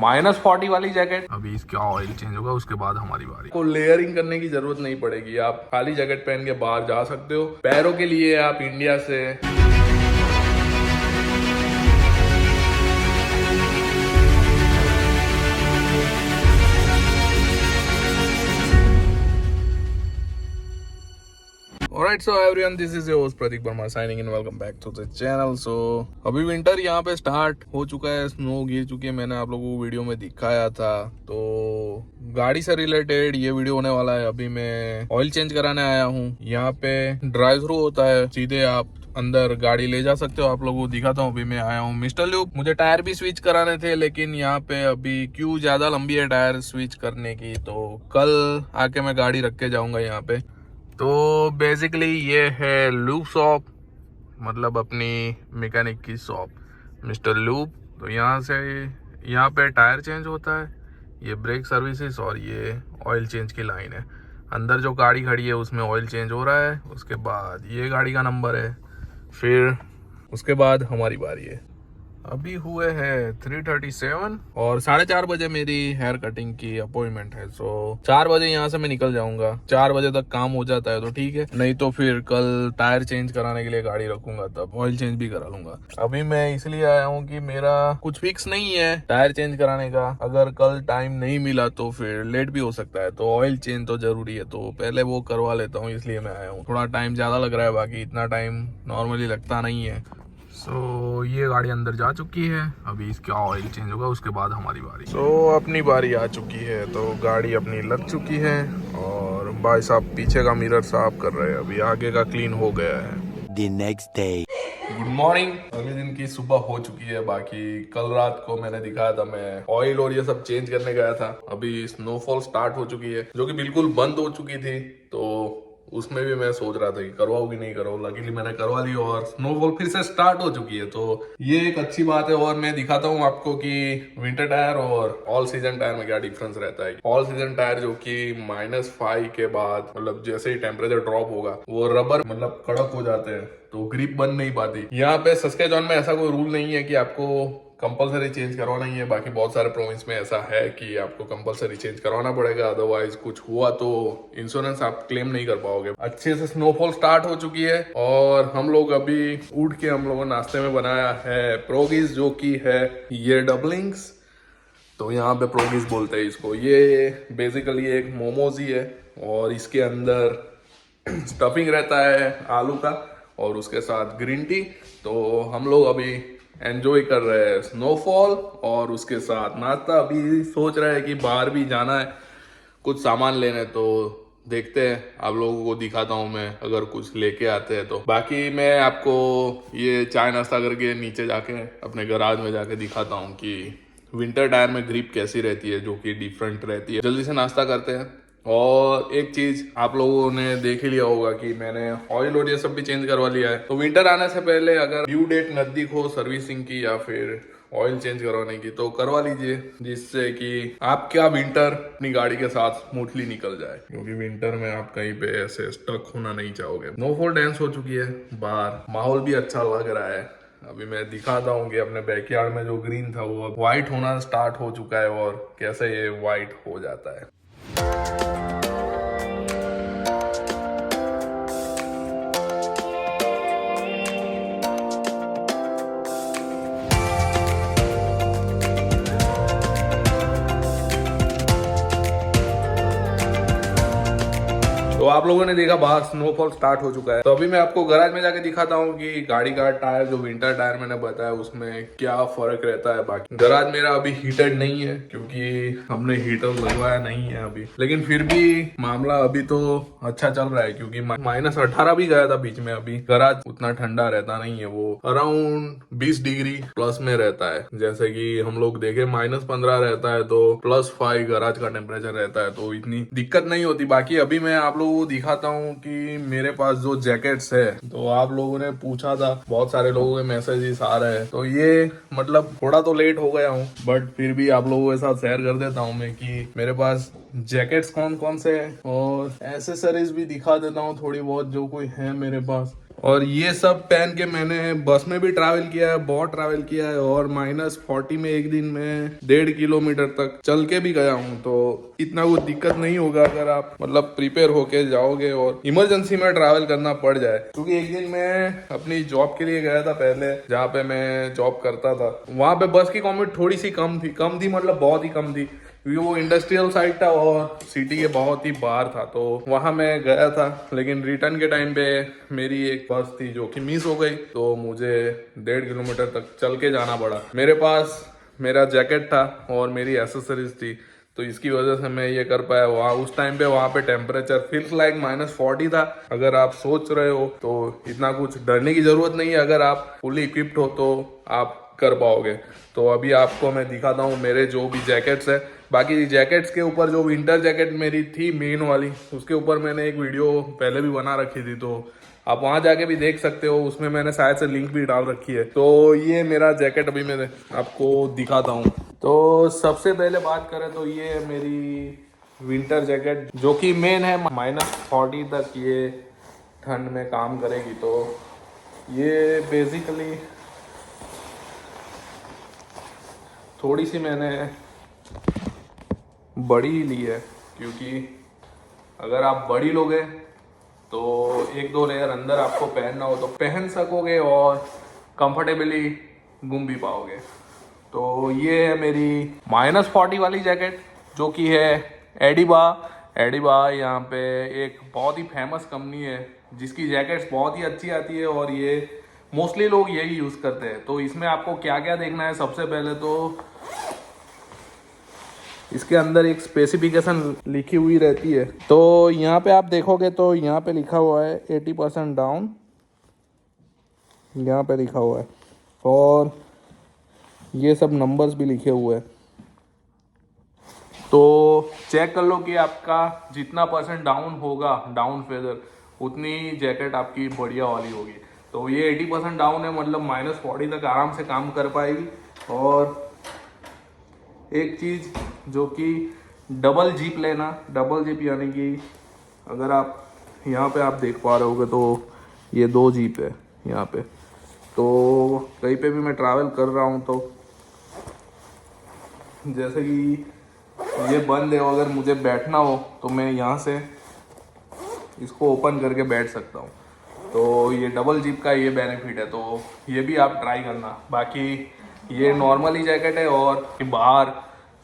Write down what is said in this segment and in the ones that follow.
-40 वाली जैकेट। अभी इसका ऑयल चेंज होगा, उसके बाद हमारी बारी। को लेयरिंग करने की जरूरत नहीं पड़ेगी, आप खाली जैकेट पहन के बाहर जा सकते हो। पैरों के लिए आप इंडिया से Alright, so everyone, this is your host Pratik Verma signing in. Welcome back to the channel. So अभी विंटर यहाँ पे स्टार्ट हो चुका है, स्नो गिर चुकी है। मैंने आप लोगों को वीडियो में दिखाया था, तो गाड़ी से रिलेटेड ये वीडियो होने वाला है। अभी मैं ऑयल चेंज कराने आया हूँ। यहाँ पे ड्राइव थ्रू होता है, सीधे आप अंदर गाड़ी ले जा सकते हो। आप लोगों को दिखाता हूँ। अभी मैं आया हूँ मिस्टर ल्यूब। मुझे टायर भी स्विच कराने थे, लेकिन यहाँ पे अभी क्यों ज्यादा लंबी है टायर स्विच करने की, तो कल आके मैं गाड़ी रख के जाऊंगा यहाँ पे। तो बेसिकली ये है लूब शॉप, मतलब अपनी मैकेनिक की शॉप, मिस्टर लूब। तो यहाँ पे टायर चेंज होता है, ये ब्रेक सर्विसेज और ये ऑयल चेंज की लाइन है। अंदर जो गाड़ी खड़ी है उसमें ऑयल चेंज हो रहा है, उसके बाद ये गाड़ी का नंबर है, फिर उसके बाद हमारी बारी है। अभी हुए हैं 3:37 और 4:30 बजे मेरी हेयर कटिंग की अपॉइंटमेंट है। सो 4 बजे यहाँ से मैं निकल जाऊंगा। 4 बजे तक काम हो जाता है तो ठीक है, नहीं तो फिर कल टायर चेंज कराने के लिए गाड़ी रखूंगा, तब ऑयल चेंज भी करा लूंगा। अभी मैं इसलिए आया हूँ कि मेरा कुछ फिक्स नहीं है टायर चेंज कराने का। अगर कल टाइम नहीं मिला तो फिर लेट भी हो सकता है, तो ऑयल चेंज तो जरूरी है, तो पहले वो करवा लेता हूँ, इसलिए मैं आया हूँ। थोड़ा टाइम ज्यादा लग रहा है, बाकी इतना टाइम नॉर्मली लगता नहीं है। सो ये गाड़ी अंदर जा चुकी है, अभी इसका ऑयल चेंज होगा, उसके बाद हमारी बारी। अपनी बारी आ चुकी है, तो गाड़ी अपनी लग चुकी है और भाई साहब पीछे का मिरर साफ कर रहे हैं। अभी आगे का क्लीन हो गया है। The next day. Good morning. अगले दिन की सुबह हो चुकी है। बाकी कल रात को मैंने दिखाया था, मैं ऑयल और ये सब चेंज करने गया था। अभी स्नोफॉल स्टार्ट हो चुकी है, जो कि बिल्कुल बंद हो चुकी थी, तो उसमें भी मैं सोच रहा था कि करवाऊँ कि नहीं करवाऊँ। लकीली मैंने करवा ली और स्नोफॉल फिर से स्टार्ट हो चुकी है, तो ये एक अच्छी बात है। और मैं दिखाता हूँ आपको कि विंटर टायर और ऑल सीजन टायर में क्या डिफरेंस रहता है। ऑल सीजन टायर जो कि -5 के बाद, मतलब जैसे ही टेम्परेचर ड्रॉप होगा, वो रबर मतलब कड़क हो जाते हैं, तो ग्रिप बन नहीं पाती। यहाँ पे सस्केचुआन में ऐसा कोई रूल नहीं है कि आपको कंपलसरी चेंज करवाना ही है। बाकी बहुत सारे प्रोविंस में ऐसा है कि आपको कंपलसरी चेंज करवाना पड़ेगा, अदरवाइज कुछ हुआ तो इंश्योरेंस आप क्लेम नहीं कर पाओगे। अच्छे से स्नोफॉल स्टार्ट हो चुकी है और हम लोग अभी उठ के हम लोगों ने नाश्ते में बनाया है प्रोगीज, जो की है ये डबलिंग्स। तो यहाँ पे प्रोगीज बोलते हैं इसको। ये बेसिकली एक मोमोज ही है और इसके अंदर स्टफिंग रहता है आलू का और उसके साथ ग्रीन टी। तो हम लोग अभी एंजॉय कर रहे हैं स्नोफॉल और उसके साथ नाश्ता। अभी सोच रहे हैं कि बाहर भी जाना है कुछ सामान लेने, तो देखते हैं, आप लोगों को दिखाता हूँ मैं अगर कुछ लेके आते हैं तो। बाकी मैं आपको ये चाय नाश्ता करके नीचे जाके अपने गराज में जाके दिखाता हूँ कि विंटर टायर में ग्रिप कैसी रहती है, जो कि डिफरेंट रहती है। जल्दी से नाश्ता करते हैं। और एक चीज आप लोगों ने देख ही लिया होगा कि मैंने ऑयल और ये सब भी चेंज करवा लिया है। तो विंटर आने से पहले अगर ड्यू डेट नजदीक हो सर्विसिंग की या फिर ऑयल चेंज करवाने की, तो करवा लीजिए, जिससे कि आपका विंटर अपनी गाड़ी के साथ स्मूथली निकल जाए, क्योंकि विंटर में आप कहीं पे ऐसे स्टक होना नहीं चाहोगे। स्नोफॉल डांस हो चुकी है बाहर, माहौल भी अच्छा लग रहा है। अभी मैं दिखाता हूँ कि अपने बैकयार्ड में जो ग्रीन था वो अब व्हाइट होना स्टार्ट हो चुका है और कैसे ये व्हाइट हो जाता है। तो आप लोगों ने देखा बाहर स्नोफॉल स्टार्ट हो चुका है। तो अभी मैं आपको गैराज में जाके दिखाता हूँ कि गाड़ी का टायर, जो विंटर टायर मैंने बताया, उसमें क्या फर्क रहता है। बाकी गैराज मेरा अभी हीटेड नहीं है, क्योंकि हमने हीटर लगवाया नहीं है अभी, लेकिन फिर भी मामला अभी तो अच्छा चल रहा है, क्योंकि -18 भी गया था बीच में। अभी गैराज उतना ठंडा रहता नहीं है, वो अराउंड 20 डिग्री प्लस में रहता है। जैसे कि हम लोग देखे -15 रहता है, तो +5 गैराज का टेम्परेचर रहता है, तो इतनी दिक्कत नहीं होती। बाकी अभी मैं आप लोगों को दिखाता हूँ कि मेरे पास जो जैकेट्स है, तो आप लोगों ने पूछा था, बहुत सारे लोगों के मैसेजेस आ रहे हैं, तो ये मतलब थोड़ा तो लेट हो गया हूँ, बट फिर भी आप लोगों के साथ शेयर कर देता हूँ मैं कि मेरे पास जैकेट्स कौन कौन से हैं और एसेसरीज भी दिखा देता हूँ थोड़ी बहुत जो कोई है मेरे पास। और ये सब पहन के मैंने बस में भी ट्रैवल किया है, बहुत ट्रैवल किया है, और -40 में एक दिन में 1.5 किलोमीटर तक चल के भी गया हूँ। तो इतना कुछ दिक्कत नहीं होगा अगर आप मतलब प्रिपेयर होके जाओगे और इमरजेंसी में ट्रैवल करना पड़ जाए। क्योंकि एक दिन मैं अपनी जॉब के लिए गया था पहले, जहाँ पे मैं जॉब करता था, वहाँ पे बस की कॉम्यूट थोड़ी सी कम थी मतलब बहुत ही कम थी, क्योंकि वो इंडस्ट्रियल साइड था और सिटी के बहुत ही बाहर था। तो वहां मैं गया था, लेकिन रिटर्न के टाइम पे मेरी एक बस थी जो कि मिस हो गई, तो मुझे 1.5 किलोमीटर तक चल के जाना पड़ा। मेरे पास मेरा जैकेट था और मेरी एसेसरीज थी, तो इसकी वजह से मैं ये कर पाया। वहाँ उस टाइम पे वहाँ पे टेम्परेचर फील्स लाइक -40 था। अगर आप सोच रहे हो तो इतना कुछ डरने की जरूरत नहीं है, अगर आप फुली इक्विप्ड हो तो आप कर पाओगे। तो अभी आपको मैं दिखाता हूँ मेरे जो भी जैकेट्स है। बाकी जैकेट्स के ऊपर जो विंटर जैकेट मेरी थी मेन वाली, उसके ऊपर मैंने एक वीडियो पहले भी बना रखी थी, तो आप वहां जाके भी देख सकते हो, उसमें मैंने शायद से लिंक भी डाल रखी है। तो ये मेरा जैकेट अभी मैं आपको दिखाता हूँ। तो सबसे पहले बात करें तो ये है मेरी विंटर जैकेट, जो कि मेन है -40 तक ये ठंड में काम करेगी। तो ये बेसिकली थोड़ी सी मैंने बड़ी ली है, क्योंकि अगर आप बड़ी लोगे तो 1-2 लेयर अंदर आपको पहनना हो तो पहन सकोगे और कंफर्टेबली घूम भी पाओगे। तो ये है मेरी -40 वाली जैकेट, जो कि है एडिबा। एडिबा यहाँ पे एक बहुत ही फेमस कंपनी है जिसकी जैकेट्स बहुत ही अच्छी आती है, और ये मोस्टली लोग यही यूज़ करते हैं। तो इसमें आपको क्या क्या देखना है, सबसे पहले तो इसके अंदर एक स्पेसिफिकेशन लिखी हुई रहती है। तो यहाँ पे आप देखोगे तो यहाँ पे लिखा हुआ है 80% डाउन, यहाँ पे लिखा हुआ है, और ये सब नंबर्स भी लिखे हुए हैं। तो चेक कर लो कि आपका जितना % डाउन होगा, डाउन फेदर, उतनी जैकेट आपकी बढ़िया वाली होगी। तो ये 80% डाउन है, मतलब -40 तक आराम से काम कर पाएगी। और एक चीज़ जो कि डबल जीप लेना, डबल जीप यानी कि अगर आप यहाँ पे आप देख पा रहे होगे तो ये 2 जीप है यहाँ पे। तो कहीं पे भी मैं ट्रैवल कर रहा हूँ तो जैसे कि ये बंद है, अगर मुझे बैठना हो तो मैं यहाँ से इसको ओपन करके बैठ सकता हूँ। तो ये डबल जीप का ये बेनिफिट है, तो ये भी आप ट्राई करना। बाकी ये नॉर्मली जैकेट है, और बाहर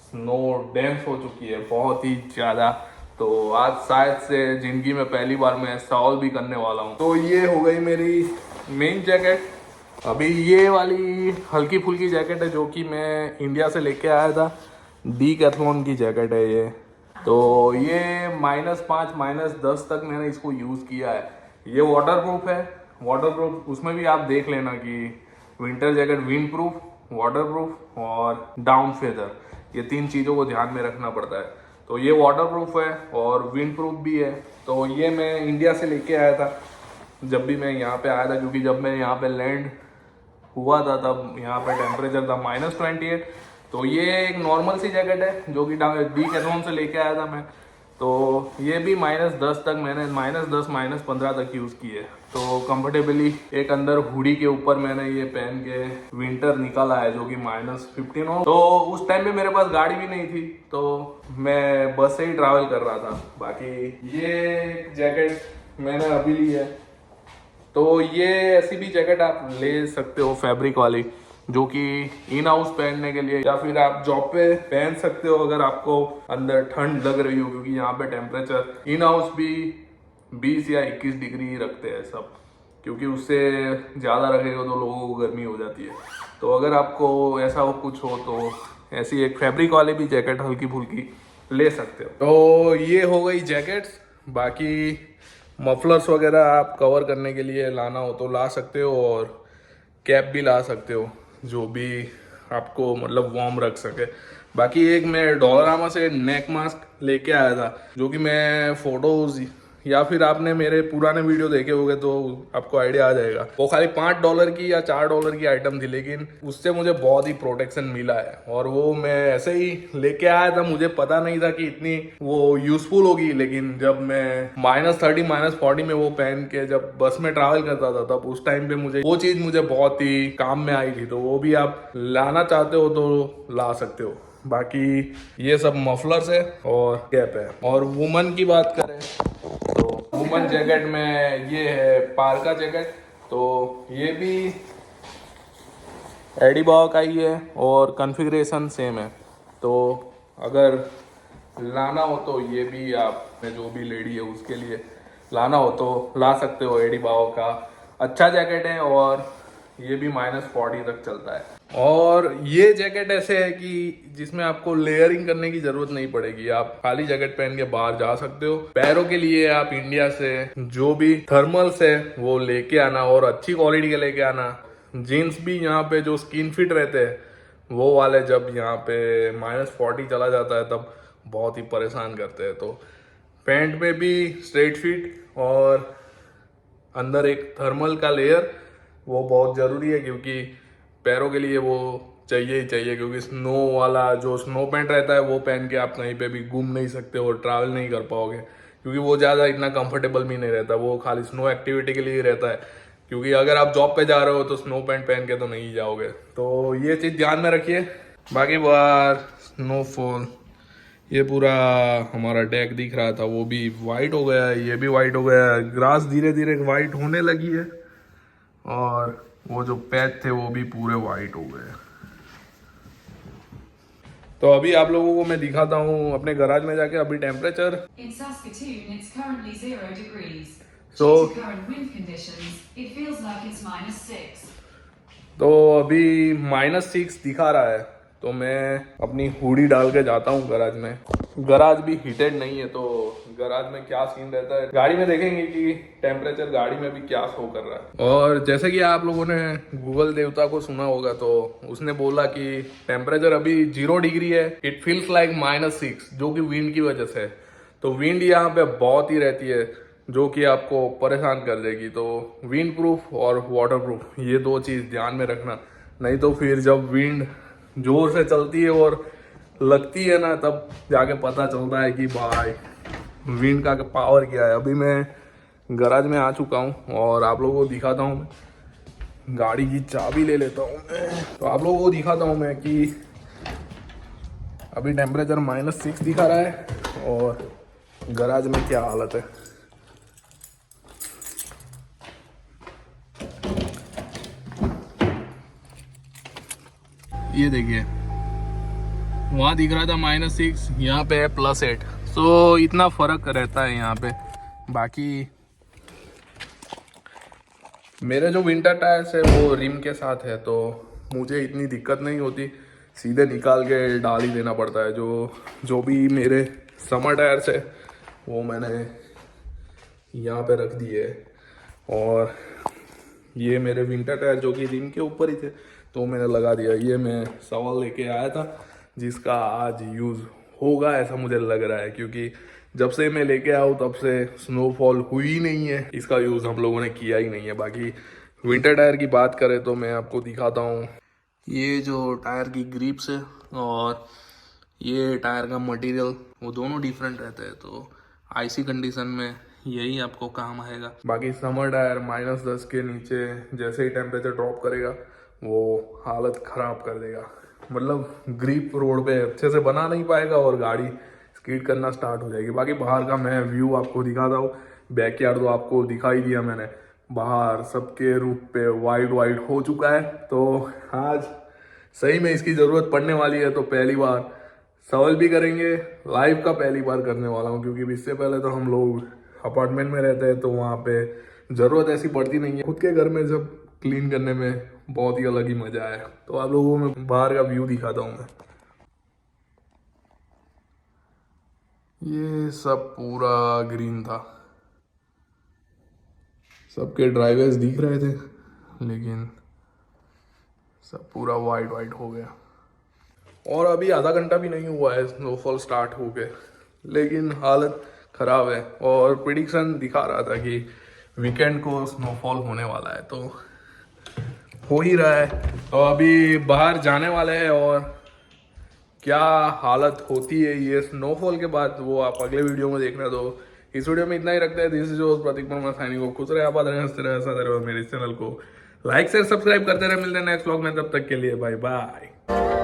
स्नो डेंस हो चुकी है बहुत ही ज़्यादा। तो आज शायद से ज़िंदगी में पहली बार मैं सॉल्व भी करने वाला हूँ। तो ये हो गई मेरी मेन जैकेट। अभी ये वाली हल्की फुल्की जैकेट है जो कि मैं इंडिया से लेके आया था, डीकैथलॉन की जैकेट है ये। तो ये -5 -10 तक मैंने इसको यूज़ किया है। ये वाटर प्रूफ है, वाटर प्रूफ उसमें भी आप देख लेना कि winter jacket wind proof, water proof और डाउन फेदर, ये 3 चीज़ों को ध्यान में रखना पड़ता है। तो ये वाटर प्रूफ है और विंड प्रूफ भी है। तो ये मैं इंडिया से लेके आया था जब भी मैं यहाँ पे आया था, क्योंकि जब मैं यहाँ पे लैंड हुआ था तब यहाँ पे टेम्परेचर था -28। तो ये एक नॉर्मल सी जैकेट है जो कि डीकैथलॉन से लेके आया था मैं। तो ये भी -10 तक मैंने -10 -15 तक यूज़ की है। तो कंफर्टेबली एक अंदर हुडी के ऊपर मैंने ये पहन के विंटर निकाला है जो कि -15 हो। तो उस टाइम पे मेरे पास गाड़ी भी नहीं थी, तो मैं बस से ही ट्रैवल कर रहा था। बाकी ये जैकेट मैंने अभी ली है। तो ये ऐसी भी जैकेट आप ले सकते हो फैब्रिक वाली, जो कि इन हाउस पहनने के लिए, या फिर आप जॉब पे पहन सकते हो अगर आपको अंदर ठंड लग रही हो, क्योंकि यहाँ पे टेम्परेचर इन हाउस भी 20 या 21 डिग्री रखते हैं सब, क्योंकि उससे ज़्यादा रखेगा तो लोगों को गर्मी हो जाती है। तो अगर आपको ऐसा हो कुछ हो तो ऐसी एक फैब्रिक वाली भी जैकेट हल्की फुल्की ले सकते हो। तो ये हो गई जैकेट्स। बाकी मफलर्स वगैरह आप कवर करने के लिए लाना हो तो ला सकते हो, और कैप भी ला सकते हो जो भी आपको मतलब वार्म रख सके। बाकी एक मैं डॉलरामा से नेक मास्क लेके आया था, जो कि मैं फोटोज या फिर आपने मेरे पुराने वीडियो देखे होंगे तो आपको आइडिया आ जाएगा। वो खाली $5 की या $4 की आइटम थी, लेकिन उससे मुझे बहुत ही प्रोटेक्शन मिला है। और वो मैं ऐसे ही लेके आया था, मुझे पता नहीं था कि इतनी वो यूजफुल होगी। लेकिन जब मैं -30 -40 में वो पहन के जब बस में ट्रैवल करता था, तब उस टाइम पे मुझे वो चीज मुझे बहुत ही काम में आई थी। तो वो भी आप लाना चाहते हो तो ला सकते हो। बाकी ये सब मफलर्स है और कैप है। और वुमन की बात करें तो वुमन जैकेट में ये है पार्का जैकेट। तो ये भी एडिबाग का ही है और कॉन्फ़िगरेशन सेम है। तो अगर लाना हो तो ये भी आप में जो भी लेडी है उसके लिए लाना हो तो ला सकते हो। एडिबाग का अच्छा जैकेट है और ये भी -40 तक चलता है। और ये जैकेट ऐसे है कि जिसमें आपको लेयरिंग करने की जरूरत नहीं पड़ेगी। आप खाली जैकेट पहन के बाहर जा सकते हो। पैरों के लिए आप इंडिया से जो भी थर्मल्स है वो लेके आना और अच्छी क्वालिटी के लेके आना। जीन्स भी यहाँ पे जो स्किन फिट रहते हैं वो वाले जब यहाँ पे -40 चला जाता है तब बहुत ही परेशान करते हैं। तो पैंट में भी स्ट्रेट फिट और अंदर एक थर्मल का लेयर वो बहुत ज़रूरी है, क्योंकि पैरों के लिए वो चाहिए ही चाहिए। क्योंकि स्नो वाला जो स्नो पैंट रहता है वो पहन के आप कहीं पे भी घूम नहीं सकते और ट्रैवल नहीं कर पाओगे, क्योंकि वो ज़्यादा इतना कंफर्टेबल भी नहीं रहता। वो खाली स्नो एक्टिविटी के लिए ही रहता है, क्योंकि अगर आप जॉब पे जा रहे हो तो स्नो पैंट पहन के तो नहीं जाओगे। तो ये चीज़ ध्यान में रखिए। बाकी बार स्नोफॉल, ये पूरा हमारा डेक दिख रहा था वो भी वाइट हो गया है, ये भी वाइट हो गया है। ग्रास धीरे धीरे वाइट होने लगी है और वो जो पैच थे वो भी पूरे वाइट हो गए। तो अभी आप लोगों को मैं दिखाता हूँ अपने गराज में जाके अभी temperature. In Saskatoon, it's currently 0 degrees. So, Due to current wind conditions, it feels like it's -6. तो अभी -6 दिखा रहा है। तो मैं अपनी हुडी डाल के जाता हूँ गराज में। गराज भी हीटेड नहीं है, तो गराज में क्या सीन रहता है गाड़ी में देखेंगे कि टेम्परेचर गाड़ी में भी क्या शो कर रहा है। और जैसे कि आप लोगों ने गूगल देवता को सुना होगा, तो उसने बोला कि टेम्परेचर अभी 0 डिग्री है, इट फील्स लाइक -6, जो कि विंड की वजह से है। तो विंड यहाँ पे बहुत ही रहती है जो कि आपको परेशान कर देगी। तो विंड प्रूफ और वाटर प्रूफ ये दो चीज़ ध्यान में रखना, नहीं तो फिर जब विंड जोर से चलती है और लगती है ना, तब जाके पता चलता है कि भाई विंड का पावर क्या है। अभी मैं गराज में आ चुका हूँ और आप लोगों को दिखाता हूँ। मैं गाड़ी की चाबी ले लेता हूँ तो आप लोगों को दिखाता हूँ मैं कि अभी टेम्परेचर -6 दिखा रहा है और गराज में क्या हालत है। ये देखिए, वहाँ दिख रहा था -6, यहाँ पे है +8। तो इतना फर्क रहता है यहाँ पे। बाकी मेरे जो विंटर टायर्स है वो रिम के साथ है, तो मुझे इतनी दिक्कत नहीं होती, सीधे निकाल के डाल ही देना पड़ता है। जो भी मेरे समर टायर्स है वो मैंने यहाँ पे रख दिए। और ये मेरे विंटर टायर जो कि रिम के ऊपर ही थे तो मैंने लगा दिया। ये मैं सवाल लेके आया था जिसका आज यूज़ होगा ऐसा मुझे लग रहा है, क्योंकि जब से मैं लेके आया हूँ तब से स्नोफॉल हुई ही नहीं है, इसका यूज़ हम लोगों ने किया ही नहीं है। बाकी विंटर टायर की बात करें तो मैं आपको दिखाता हूँ। ये जो टायर की ग्रिप्स है और ये टायर का मटेरियल वो दोनों डिफरेंट रहते हैं, तो आईसी कंडीशन में यही आपको काम आएगा। बाकी समर टायर -10 के नीचे जैसे ही टेम्परेचर ड्रॉप करेगा वो हालत ख़राब कर देगा। मतलब ग्रिप रोड पे अच्छे से बना नहीं पाएगा और गाड़ी स्कीड करना स्टार्ट हो जाएगी। बाकी बाहर का मैं व्यू आपको दिखाता हूँ। बैकयार्ड तो आपको दिखाई दिया मैंने, बाहर सबके रूफ पे वाइट हो चुका है। तो आज सही में इसकी ज़रूरत पड़ने वाली है। तो पहली बार सवाल भी करेंगे, लाइव का पहली बार करने वाला हूँ, क्योंकि इससे पहले तो हम लोग अपार्टमेंट में रहते हैं तो वहाँ पे ज़रूरत ऐसी पड़ती नहीं है। खुद के घर में जब क्लीन करने में बहुत ही अलग ही मज़ा आया। तो आप लोगों को मैं बाहर का व्यू दिखाता हूँ। मैं ये सब पूरा ग्रीन था, सबके ड्राइवर्स दिख रहे थे, लेकिन सब पूरा वाइट हो गया। और अभी आधा घंटा भी नहीं हुआ है स्नोफॉल स्टार्ट हो गए, लेकिन हालत खराब है और प्रिडिक्शन दिखा रहा था कि वीकेंड को स्नोफॉल होने वाला है, तो हो ही रहा है। तो अभी बाहर जाने वाले हैं और क्या हालत होती है ये स्नोफॉल के बाद वो आप अगले वीडियो में देखना। तो इस वीडियो में इतना ही रखते हैं। This is your Prateek Verma signing off. खुश रहे, आबाद रहे, हंसते रहे, हंसाते रहे और मेरे इस चैनल को लाइक शेयर सब्सक्राइब करते रहे। मिलते हैं नेक्स्ट व्लॉग में, तब तक के लिए बाय बाय।